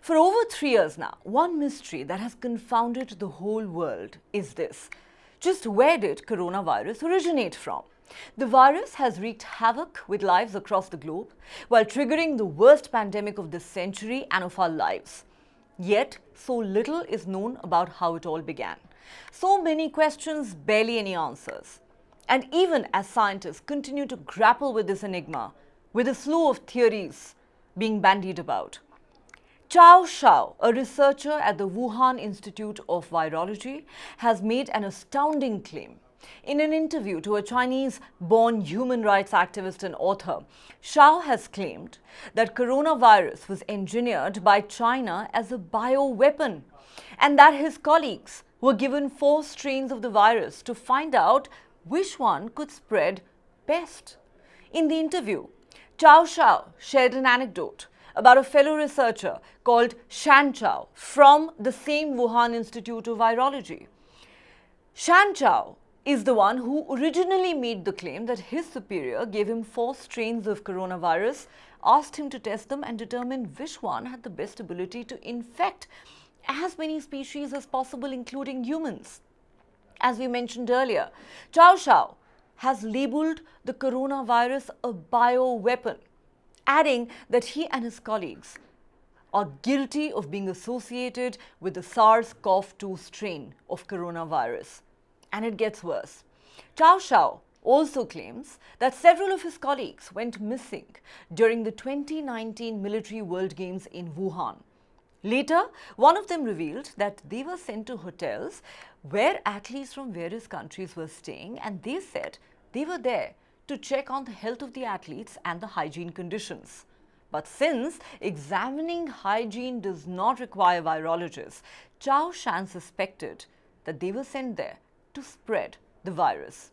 For over 3 years now, one mystery that has confounded the whole world is this. Just where did coronavirus originate from? The virus has wreaked havoc with lives across the globe while triggering the worst pandemic of this century and of our lives. Yet, so little is known about how it all began. So many questions, barely any answers. And even as scientists continue to grapple with this enigma, with a slew of theories being bandied about, Chao Shan, a researcher at the Wuhan Institute of Virology, has made an astounding claim. In an interview to a Chinese-born human rights activist and author, Chao has claimed that coronavirus was engineered by China as a bioweapon and that his colleagues were given 4 strains of the virus to find out which one could spread best. In the interview, Chao Shan shared an anecdote about a fellow researcher called Shan from the same Wuhan Institute of Virology. Shan is the one who originally made the claim that his superior gave him 4 strains of coronavirus, asked him to test them and determine which one had the best ability to infect as many species as possible, including humans. As we mentioned earlier, Chao Shan has labeled the coronavirus a bioweapon, adding that he and his colleagues are guilty of being associated with the SARS-CoV-2 strain of coronavirus. And it gets worse. Chao Shan also claims that several of his colleagues went missing during the 2019 Military World Games in Wuhan. Later, one of them revealed that they were sent to hotels where athletes from various countries were staying, and they said they were there to check on the health of the athletes and the hygiene conditions. But since examining hygiene does not require virologists, Chao Shan suspected that they were sent there to spread the virus.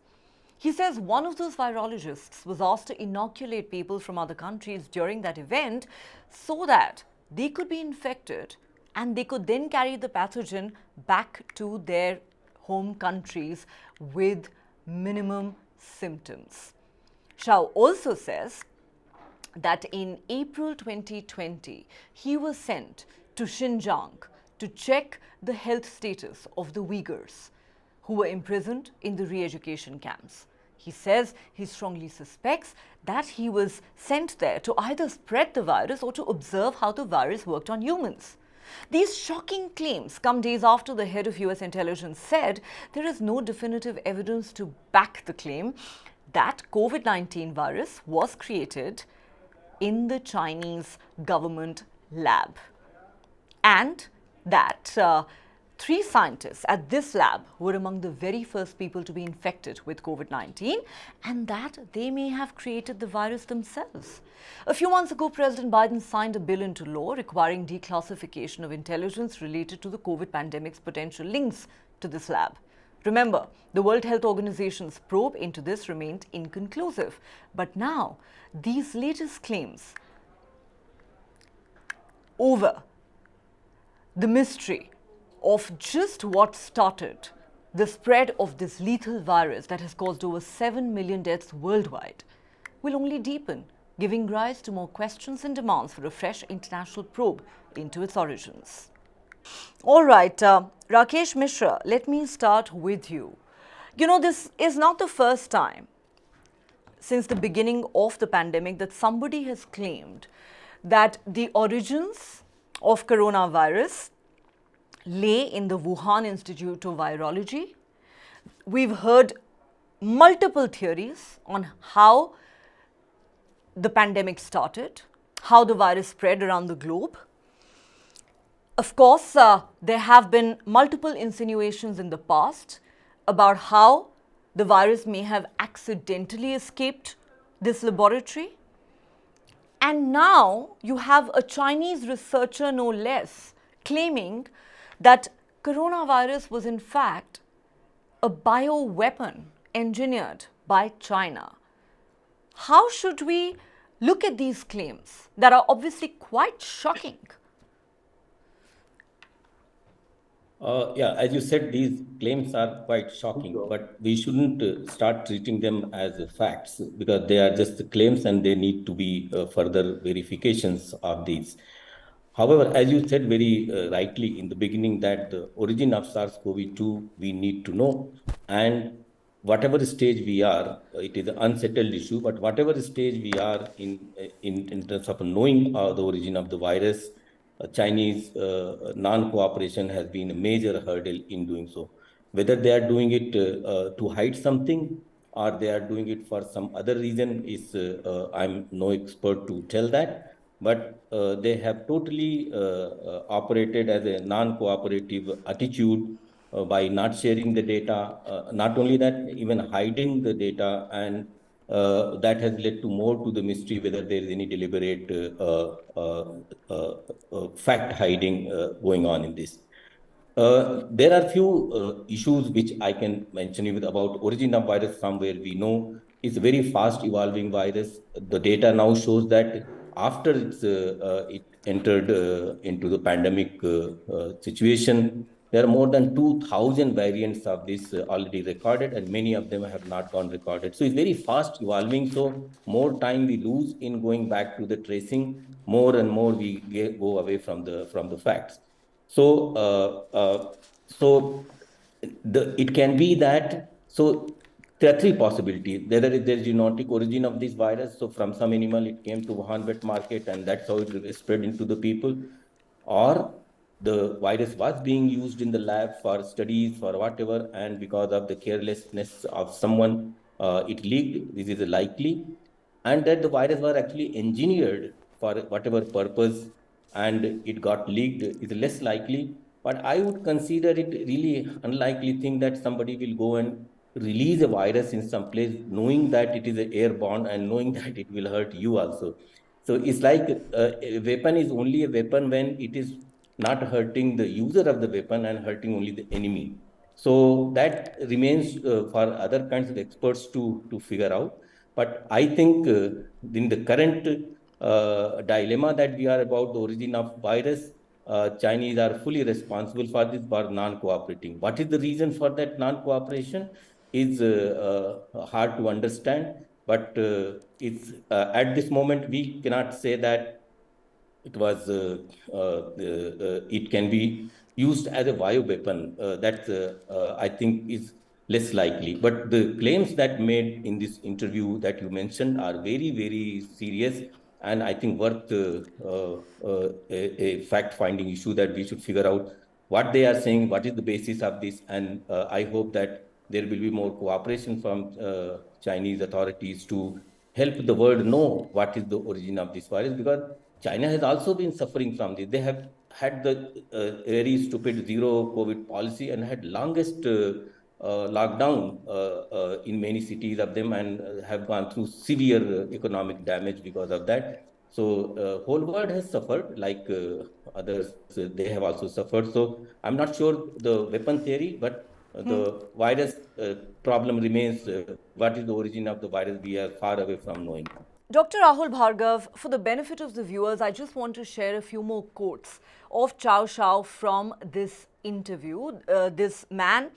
He says one of those virologists was asked to inoculate people from other countries during that event so that they could be infected and they could then carry the pathogen back to their home countries with minimum symptoms. Chao also says that in April 2020, he was sent to Xinjiang to check the health status of the Uyghurs who were imprisoned in the re-education camps. He says he strongly suspects that he was sent there to either spread the virus or to observe how the virus worked on humans. These shocking claims come days after the head of US intelligence said there is no definitive evidence to back the claim that COVID-19 virus was created in the Chinese government lab, and that 3 scientists at this lab were among the very first people to be infected with COVID-19, and that they may have created the virus themselves. A few months ago, President Biden signed a bill into law requiring declassification of intelligence related to the COVID pandemic's potential links to this lab. Remember, the World Health Organization's probe into this remained inconclusive. But now, these latest claims over the mystery of just what started the spread of this lethal virus that has caused over 7 million deaths worldwide will only deepen, giving rise to more questions and demands for a fresh international probe into its origins. All right, Rakesh Mishra, let me start with you. You know, this is not the first time since the beginning of the pandemic that somebody has claimed that the origins of coronavirus lay in the Wuhan Institute of Virology. We've heard multiple theories on how the pandemic started, how the virus spread around the globe. Of course, there have been multiple insinuations in the past about how the virus may have accidentally escaped this laboratory. And now you have a Chinese researcher, no less, claiming that coronavirus was in fact a bioweapon engineered by China. How should we look at these claims that are obviously quite shocking? Yeah, as you said, these claims are quite shocking, but we shouldn't start treating them as facts because they are just claims and they need to be further verifications of these. However, as you said very rightly in the beginning, that the origin of SARS-CoV-2 we need to know, and whatever stage we are, it is an unsettled issue. But whatever stage we are in terms of knowing the origin of the virus, Chinese non-cooperation has been a major hurdle in doing so. Whether they are doing it to hide something or they are doing it for some other reason is I'm no expert to tell that, but they have totally operated as a non-cooperative attitude by not sharing the data. Not only that, even hiding the data, and that has led to more to the mystery whether there is any deliberate fact hiding going on in this. There are few issues which I can mention you about origin of virus from where we know it's a very fast evolving virus. The data now shows that after it entered into the pandemic situation, there are more than 2,000 variants of this already recorded, and many of them have not gone recorded. So it's very fast evolving. So more time we lose in going back to the tracing, more and more we go away from the facts. So, so it can be that. So there are three possibilities. Whether there is genetic origin of this virus, so from some animal it came to Wuhan wet market, and that's how it spread into the people, or the virus was being used in the lab for studies for whatever, and because of the carelessness of someone, it leaked. This is likely, and that the virus was actually engineered for whatever purpose and it got leaked is less likely. But I would consider it really unlikely thing that somebody will go and release a virus in some place knowing that it is airborne and knowing that it will hurt you also. So it's like a weapon is only a weapon when it is not hurting the user of the weapon and hurting only the enemy. So that remains for other kinds of experts to figure out. But I think in the current dilemma that we are about the origin of virus, Chinese are fully responsible for this, for non-cooperating. What is the reason for that non-cooperation is hard to understand. But it's at this moment we cannot say that it can be used as a bioweapon. That I think is less likely. But the claims that made in this interview that you mentioned are very, very serious, and I think worth a fact-finding issue that we should figure out what they are saying, what is the basis of this, and I hope that there will be more cooperation from Chinese authorities to help the world know what is the origin of this virus, because China has also been suffering from this. They have had the very stupid zero COVID policy and had longest lockdown in many cities of them, and have gone through severe economic damage because of that. So whole world has suffered, like others, they have also suffered. So I'm not sure the weapon theory, but the virus problem remains. What is the origin of the virus? We are far away from knowing. Dr. Rahul Bhargav, for the benefit of the viewers, I just want to share a few more quotes of Chao Shan from this interview. This man,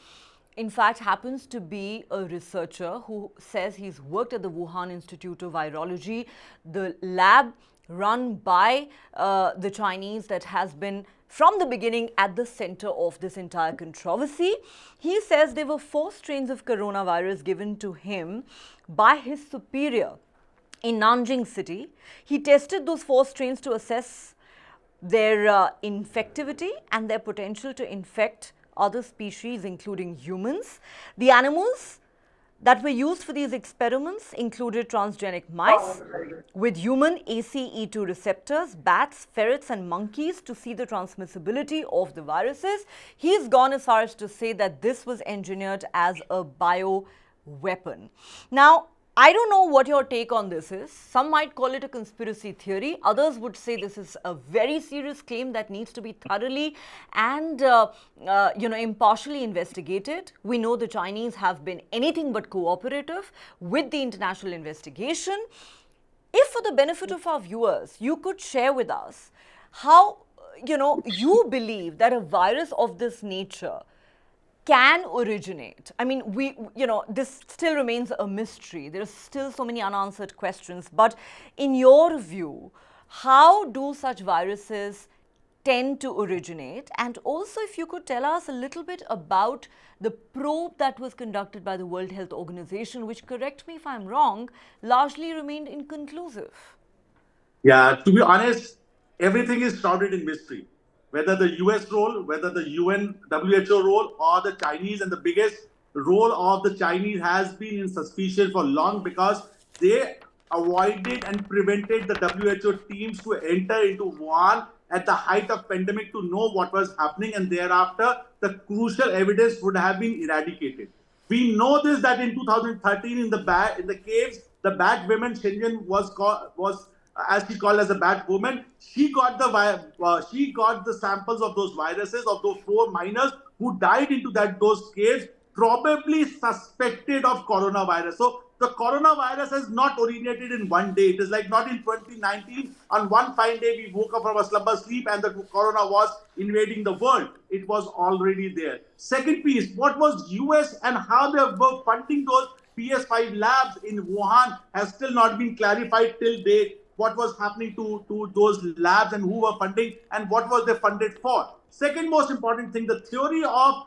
in fact, happens to be a researcher who says he's worked at the Wuhan Institute of Virology, the lab run by the Chinese that has been from the beginning at the center of this entire controversy. He says there were 4 strains of coronavirus given to him by his superior in Nanjing city. He tested those 4 strains to assess their infectivity and their potential to infect other species, including humans. The animals that were used for these experiments included transgenic mice with human ACE2 receptors, bats, ferrets, and monkeys to see the transmissibility of the viruses. He's gone as far as to say that this was engineered as a bioweapon. Now, I don't know what your take on this is. Some might call it a conspiracy theory. Others would say this is a very serious claim that needs to be thoroughly and impartially investigated. We know the Chinese have been anything but cooperative with the international investigation. If, for the benefit of our viewers, you could share with us how you believe that a virus of this nature can originate. I mean, this still remains a mystery. There are still so many unanswered questions. But in your view, how do such viruses tend to originate? And also, if you could tell us a little bit about the probe that was conducted by the World Health Organization, which, correct me if I'm wrong, largely remained inconclusive. Yeah, to be honest, everything is shrouded in mystery. Whether the US role, whether the UN, WHO role, or the Chinese, and the biggest role of the Chinese has been in suspicion for long because they avoided and prevented the WHO teams to enter into Wuhan at the height of pandemic to know what was happening, and thereafter the crucial evidence would have been eradicated. We know this that in 2013 in the caves, the Bat woman Shenzhen was as she called as a Bat woman. She got the samples of those viruses of those 4 miners who died into those caves, probably suspected of coronavirus. So the coronavirus has not originated in one day. It is like not in 2019. On one fine day, we woke up from a slumber sleep and the corona was invading the world. It was already there. Second piece, what was US and how they were funding those PS5 labs in Wuhan has still not been clarified till date. What was happening to those labs and who were funding and what was they funded for. Second most important thing, the theory of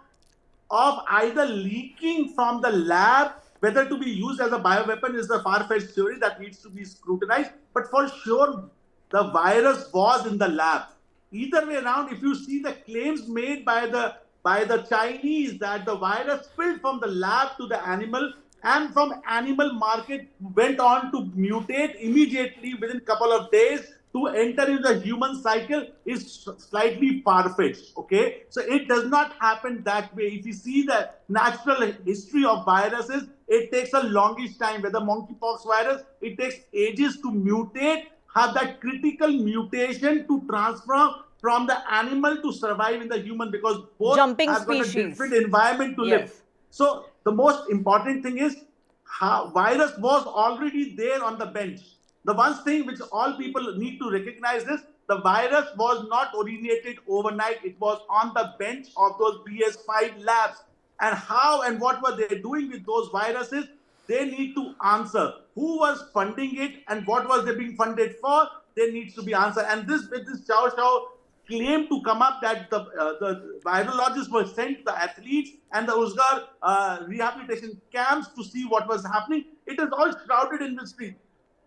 either leaking from the lab, whether to be used as a bioweapon is a far-fetched theory that needs to be scrutinized. But for sure, the virus was in the lab. Either way around, if you see the claims made by the Chinese that the virus spilled from the lab to the animal and from animal market went on to mutate immediately within a couple of days to enter into the human cycle is slightly far-fetched, okay? So it does not happen that way. If you see the natural history of viruses, it takes a longish time. With the monkeypox virus, it takes ages to mutate, have that critical mutation to transfer from the animal to survive in the human because both Jumping have got a species. different environment to Yes. live. So the most important thing is how virus was already there on the bench. The one thing which all people need to recognize is the virus was not originated overnight. It was on the bench of those BS5 labs. And how and what were they doing with those viruses? They need to answer. Who was funding it and what was they being funded for? There needs to be answer. And this with this Chao Shan claim to come up that the virologists were sent to the athletes and the Uzgar rehabilitation camps to see what was happening. It is all shrouded in mystery.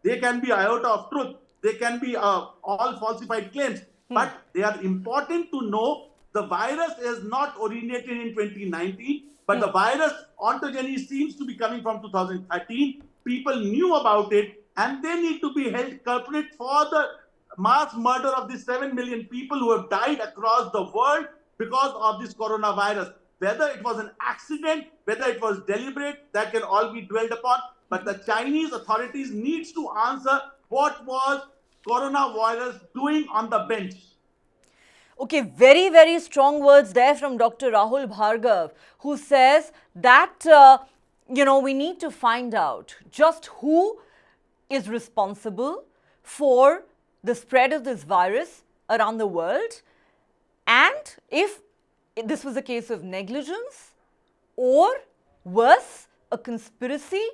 They can be iota of truth. They can be all falsified claims. But they are important to know the virus is not originated in 2019, but the virus ontogeny seems to be coming from 2013. People knew about it and they need to be held culprit for the mass murder of these 7 million people who have died across the world because of this coronavirus. Whether it was an accident, whether it was deliberate, that can all be dwelled upon. But the Chinese authorities needs to answer what was coronavirus doing on the bench. Okay, very, very strong words there from Dr. Rahul Bhargav, who says that, we need to find out just who is responsible for the spread of this virus around the world, and if this was a case of negligence or worse, a conspiracy,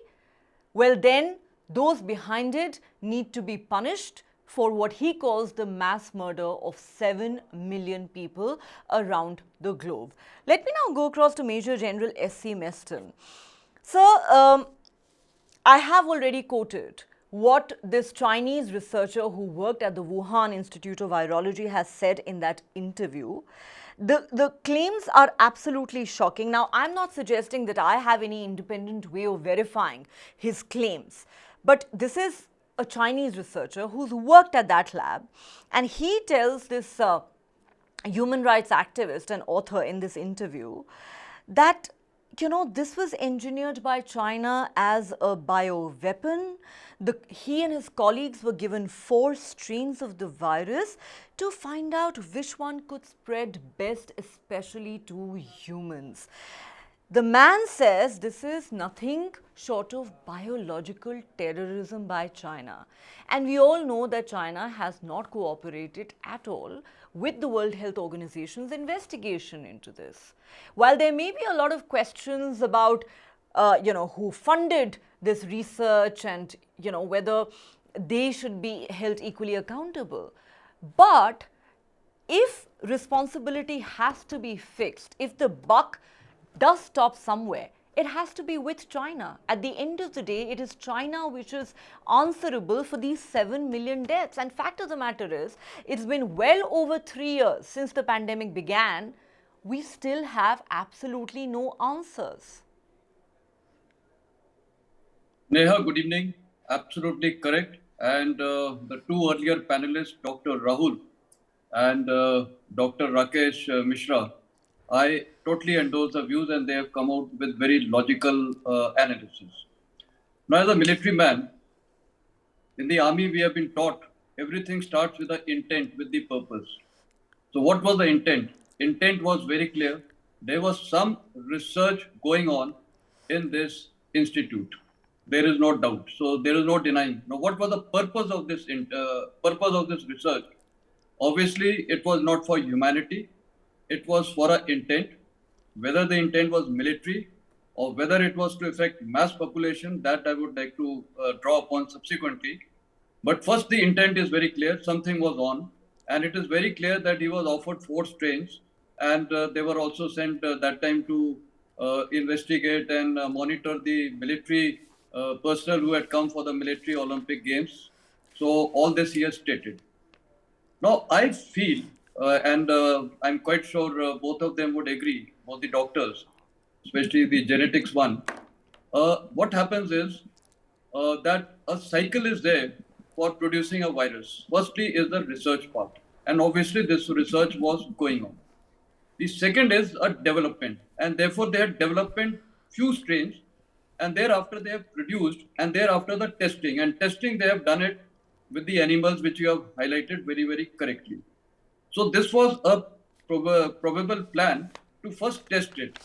well then those behind it need to be punished for what he calls the mass murder of 7 million people around the globe. Let me now go across to Major General S.C. Meston. Sir, I have already quoted what this Chinese researcher who worked at the Wuhan Institute of Virology has said in that interview. The claims are absolutely shocking. Now, I'm not suggesting that I have any independent way of verifying his claims, but this is a Chinese researcher who's worked at that lab, and he tells this human rights activist and author in this interview that this was engineered by China as a bioweapon. He and his colleagues were given 4 strains of the virus to find out which one could spread best, especially to humans. The man says this is nothing short of biological terrorism by China. And we all know that China has not cooperated at all with the World Health Organization's investigation into this. While there may be a lot of questions about, who funded this research and, whether they should be held equally accountable. But if responsibility has to be fixed. If the buck does stop somewhere, it has to be with China. At the end of the day, it is China which is answerable for these 7 million deaths. And fact of the matter is, it's been well over 3 years since the pandemic began. We still have absolutely no answers. Neha, good evening. Absolutely correct. And the two earlier panelists, Dr. Rahul and Dr. Rakesh Mishra, I totally endorse the views and they have come out with very logical analysis. Now, as a military man, in the army, we have been taught everything starts with the intent, with the purpose. So, what was the intent? Intent was very clear. There was some research going on in this institute. There is no doubt. So, there is no denying. Now, what was the purpose of this research? Obviously, it was not for humanity. It was for an intent. Whether the intent was military or whether it was to affect mass population, that I would like to draw upon subsequently. But first, the intent is very clear. Something was on, and it is very clear that he was offered 4 strains, and they were also sent that time to investigate and monitor the military personnel who had come for the military Olympic Games. So all this he has stated. Now, I feel, and I'm quite sure both of them would agree, both the doctors, especially the genetics one. What happens is that a cycle is there for producing a virus. Firstly is the research part. And obviously this research was going on. The second is a development. And therefore they had development few strains and thereafter they have produced and thereafter the testing. And testing they have done it with the animals which you have highlighted very, very correctly. So this was a probable plan to first test it.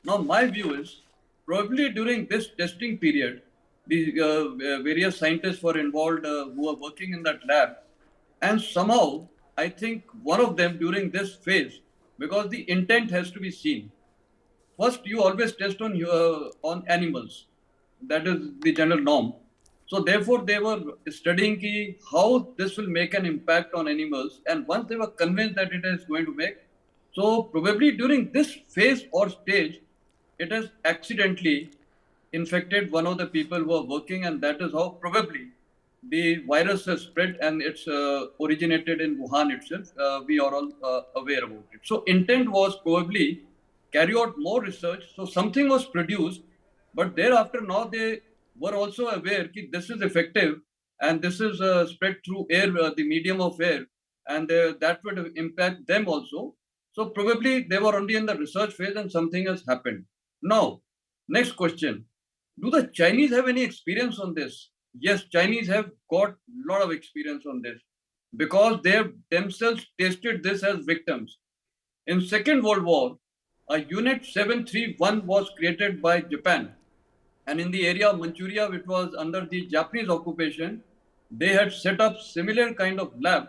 Now my view is probably during this testing period, the various scientists were involved who are working in that lab. And somehow, I think one of them during this phase, because the intent has to be seen. First, you always test on animals. That is the general norm. So therefore, they were studying how this will make an impact on animals. And once they were convinced that it is going to make, so probably during this phase or stage, it has accidentally infected one of the people who are working, and that is how probably the virus has spread and it's originated in Wuhan itself. We are all aware about it. So intent was probably carry out more research. So something was produced, but thereafter now they were also aware that this is effective and this is spread through air, the medium of air, and that would impact them also. So probably they were only in the research phase and something has happened. Now, next question. Do the Chinese have any experience on this? Yes, Chinese have got a lot of experience on this because they have themselves tasted this as victims. In Second World War, a Unit 731 was created by Japan. And in the area of Manchuria, which was under the Japanese occupation, they had set up similar kind of lab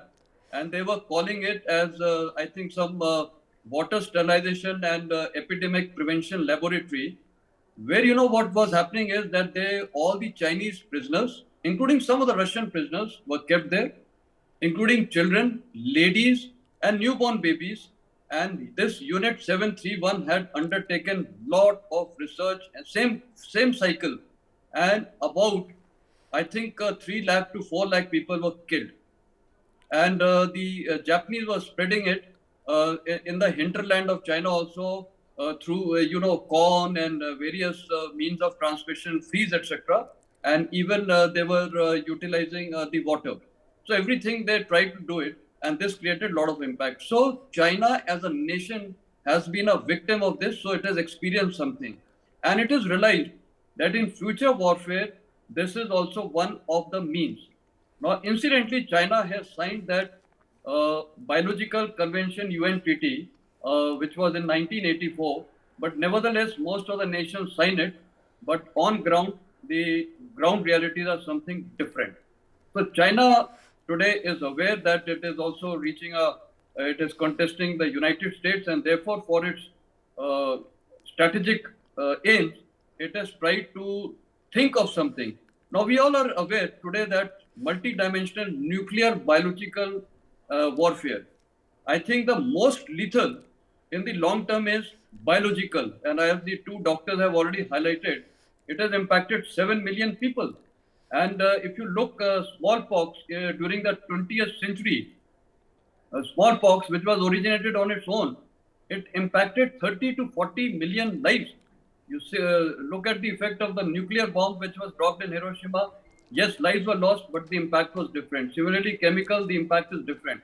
and they were calling it as, I think, some water sterilization and epidemic prevention laboratory, where what was happening is that all the Chinese prisoners, including some of the Russian prisoners, were kept there, including children, ladies, and newborn babies. And this Unit 731 had undertaken lot of research and same cycle, and about I think 3 lakh to 4 lakh people were killed. And the Japanese were spreading it in the hinterland of China also through corn and various means of transmission, fees, etc. And even they were utilizing the water. So everything they tried to do it, and this created a lot of impact. So China as a nation has been a victim of this, so it has experienced something, and it is realized that in future warfare, this is also one of the means. Now, incidentally, China has signed that Biological Convention UN Treaty, which was in 1984, but nevertheless, most of the nations sign it, but on ground, the ground realities are something different. So China today is aware that it is also it is contesting the United States, and therefore for its strategic aims, it has tried to think of something. Now we all are aware today that multi-dimensional nuclear biological warfare I think the most lethal in the long term is biological. And as the two doctors have already highlighted, it has impacted 7 million people. And if you look, smallpox during the 20th century, smallpox, which was originated on its own, it impacted 30 to 40 million lives. You see, look at the effect of the nuclear bomb which was dropped in Hiroshima. Yes, lives were lost, but the impact was different. Similarly, chemical, the impact is different.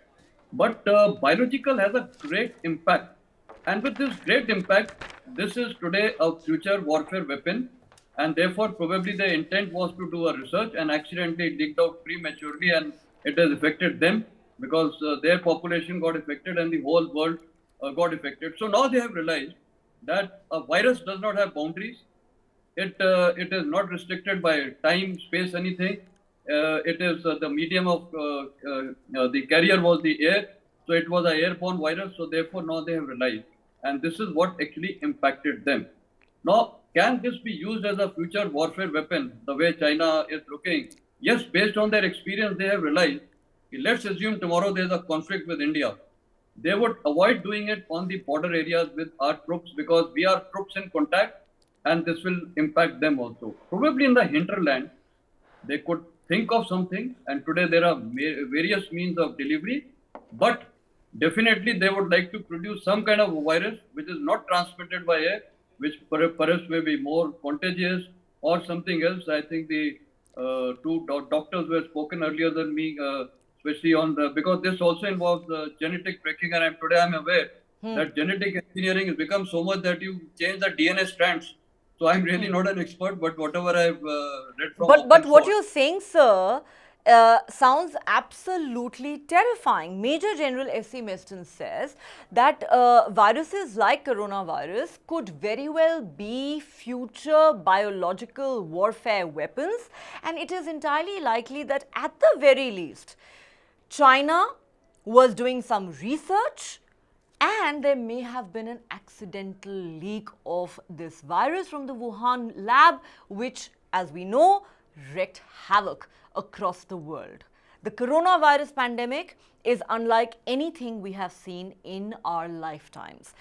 But biological has a great impact. And with this great impact, this is today a future warfare weapon. And therefore, probably the intent was to do a research and accidentally leaked out prematurely, and it has affected them because their population got affected and the whole world got affected. So now they have realized that a virus does not have boundaries. It is not restricted by time, space, anything. It is the medium of the carrier was the air, so it was an airborne virus. So therefore, now they have realized, and this is what actually impacted them. Now, can this be used as a future warfare weapon? The way China is looking, yes, based on their experience, they have realized. Let's assume tomorrow there is a conflict with India. They would avoid doing it on the border areas with our troops because we are troops in contact, and this will impact them also. Probably in the hinterland, they could think of something, and today there are various means of delivery, but definitely they would like to produce some kind of a virus which is not transmitted by air, which perhaps may be more contagious or something else. I think the two doctors who have spoken earlier than me, especially on the, because this also involves genetic tracking, and today I'm aware that genetic engineering has become so much that you change the DNA strands. So I'm really not an expert, but whatever I've read from But open what source. you're saying, sir, sounds absolutely terrifying. Major General S.C. Meston says that viruses like coronavirus could very well be future biological warfare weapons, and it is entirely likely that at the very least, China was doing some research and there may have been an accidental leak of this virus from the Wuhan lab, which, as we know, wreaked havoc across the world. The coronavirus pandemic is unlike anything we have seen in our lifetimes.